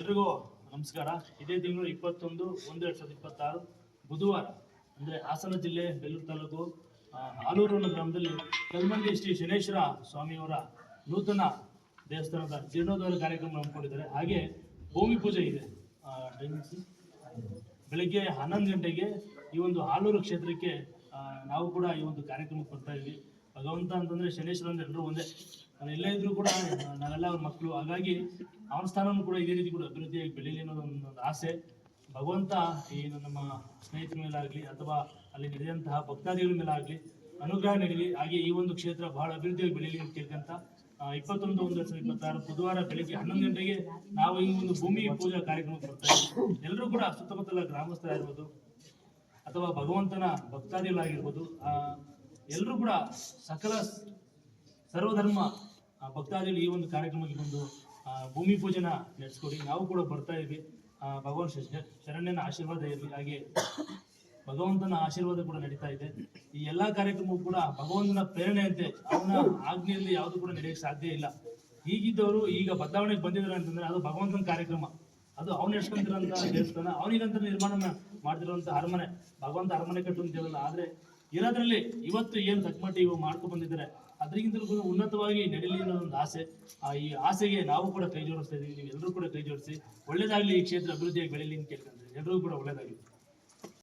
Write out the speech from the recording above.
ಎಲ್ರಿಗೂ ನಮಸ್ಕಾರ. ಇದೇ ತಿಂಗಳು 21/1/2026 ಬುಧವಾರ ಅಂದರೆ ಹಾಸನ ಜಿಲ್ಲೆ ಬೇಲೂರು ತಾಲೂಕು ಆಲೂರು ಗ್ರಾಮದಲ್ಲಿ ಕಲ್ಮಂಡಿ ಶ್ರೀ ಶನೇಶ್ವರ ಸ್ವಾಮಿಯವರ ನೂತನ ದೇವಸ್ಥಾನದ ಜೀರ್ಣೋದ್ಧಾರ ಕಾರ್ಯಕ್ರಮ ಹಮ್ಮಿಕೊಂಡಿದ್ದಾರೆ. ಹಾಗೆ ಭೂಮಿ ಪೂಜೆ ಇದೆ. ಟೈಮಿಂಗ್ಸ್ ಬೆಳಗ್ಗೆ 11 ಗಂಟೆಗೆ ಈ ಒಂದು ಆಲೂರು ಕ್ಷೇತ್ರಕ್ಕೆ ನಾವು ಕೂಡ ಈ ಒಂದು ಕಾರ್ಯಕ್ರಮಕ್ಕೆ ಬರ್ತಾ ಇದ್ವಿ. ಭಗವಂತ ಅಂತಂದರೆ ಶನೇಶ್ವರ ಅಂದ್ರೆ ಎಲ್ಲರೂ ಒಂದೇ. ಎಲ್ಲೇ ಇದ್ರೂ ಕೂಡ ನಾವೆಲ್ಲ ಅವ್ರ ಮಕ್ಕಳು. ಹಾಗಾಗಿ ಅವನ ಸ್ಥಾನನೂ ಕೂಡ ಇದೇ ರೀತಿ ಕೂಡ ಅಭಿವೃದ್ಧಿಯಾಗಿ ಬೆಳೀಲಿ ಅನ್ನೋದು ಒಂದು ಆಸೆ. ಭಗವಂತ ಏನು ನಮ್ಮ ಸ್ನೇಹಿತರ ಮೇಲಾಗಲಿ ಅಥವಾ ಅಲ್ಲಿ ನಡೆದಂತಹ ಭಕ್ತಾದಿಗಳ ಮೇಲಾಗಲಿ ಅನುಗ್ರಹ ನೀಡಲಿ. ಹಾಗೆ ಈ ಒಂದು ಕ್ಷೇತ್ರ ಬಹಳ ಅಭಿವೃದ್ಧಿಯಾಗಿ ಬೆಳೀಲಿ ಅಂತ ಕೇಳ್ಕೊಂತ 21/1/2026 ಬುಧವಾರ ಬೆಳಿಗ್ಗೆ 11 ಗಂಟೆಗೆ ನಾವು ಈ ಒಂದು ಭೂಮಿ ಪೂಜಾ ಕಾರ್ಯಕ್ರಮಕ್ಕೆ ಬರ್ತಾ ಇದ್ದೀವಿ. ಎಲ್ಲರೂ ಕೂಡ ಸುತ್ತಮುತ್ತಲ ಗ್ರಾಮಸ್ಥರಾಗಿರ್ಬೋದು ಅಥವಾ ಭಗವಂತನ ಭಕ್ತಾದಿಗಳಾಗಿರ್ಬೋದು, ಎಲ್ಲರೂ ಕೂಡ ಸಕಲ ಸರ್ವಧರ್ಮ ಭಕ್ತಾದಿಗಳು ಈ ಒಂದು ಕಾರ್ಯಕ್ರಮಕ್ಕೆ ಬಂದು ಭೂಮಿ ಪೂಜೆನ ನಡೆಸ್ಕೊಡಿ. ನಾವು ಕೂಡ ಬರ್ತಾ ಇದ್ವಿ. ಭಗವಾನ್ ಶರಣ್ಯನ ಆಶೀರ್ವಾದ ಇರಲಿ. ಹಾಗೆ ಭಗವಂತನ ಆಶೀರ್ವಾದ ಕೂಡ ನಡೀತಾ ಇದೆ. ಈ ಎಲ್ಲಾ ಕಾರ್ಯಕ್ರಮವೂ ಕೂಡ ಭಗವಂತನ ಪ್ರೇರಣೆಯಂತೆ, ಅವನ ಆಜ್ಞೆಯಲ್ಲಿ ಯಾವುದು ಕೂಡ ನಡೆಯಕ್ಕೆ ಸಾಧ್ಯ ಇಲ್ಲ. ಈಗಿದ್ದವರು ಈಗ ಬದಲಾವಣೆಗೆ ಬಂದಿದ್ದಾರೆ ಅಂತಂದ್ರೆ ಅದು ಭಗವಂತನ ಕಾರ್ಯಕ್ರಮ. ಅದು ಅವ್ನು ನಡೆಸ್ಕೊಂತಿರೋಂಥ ದೇವಸ್ಥಾನ, ಅವನಿಗಂತ ನಿರ್ಮಾಣ ಮಾಡ್ತಿರೋಂಥ ಅರಮನೆ. ಭಗವಂತ ಅರಮನೆ ಕಟ್ಟು ಅಂತ ಹೇಳಲ್ಲ, ಆದ್ರೆ ಇರೋದ್ರಲ್ಲಿ ಇವತ್ತು ಏನು ತಕ್ಕಮಟ್ಟಿ ಇವು ಮಾಡ್ಕೊಂಡು ಬಂದಿದ್ದಾರೆ ಅದರಿಗಿಂತಲೂ ಕೂಡ ಉನ್ನತವಾಗಿ ನಡೀಲಿ ಅನ್ನೋದೊಂದು ಆಸೆ. ಈ ಆಸೆಗೆ ನಾವು ಕೂಡ ಕೈ ಜೋಡಿಸ್ತಾ ಇದೀವಿ. ನೀವು ಎಲ್ಲರೂ ಕೂಡ ಕೈ ಜೋಡಿಸಿ ಒಳ್ಳೇದಾಗ್ಲಿ, ಈ ಕ್ಷೇತ್ರ ಅಭಿವೃದ್ಧಿಯಾಗಿ ಬೆಳೀಲಿ ಅಂತ ಕೇಳ್ಕೊಂಡ್ರೆ ಎಲ್ರಿಗೂ ಕೂಡ ಒಳ್ಳೇದಾಗಲಿ.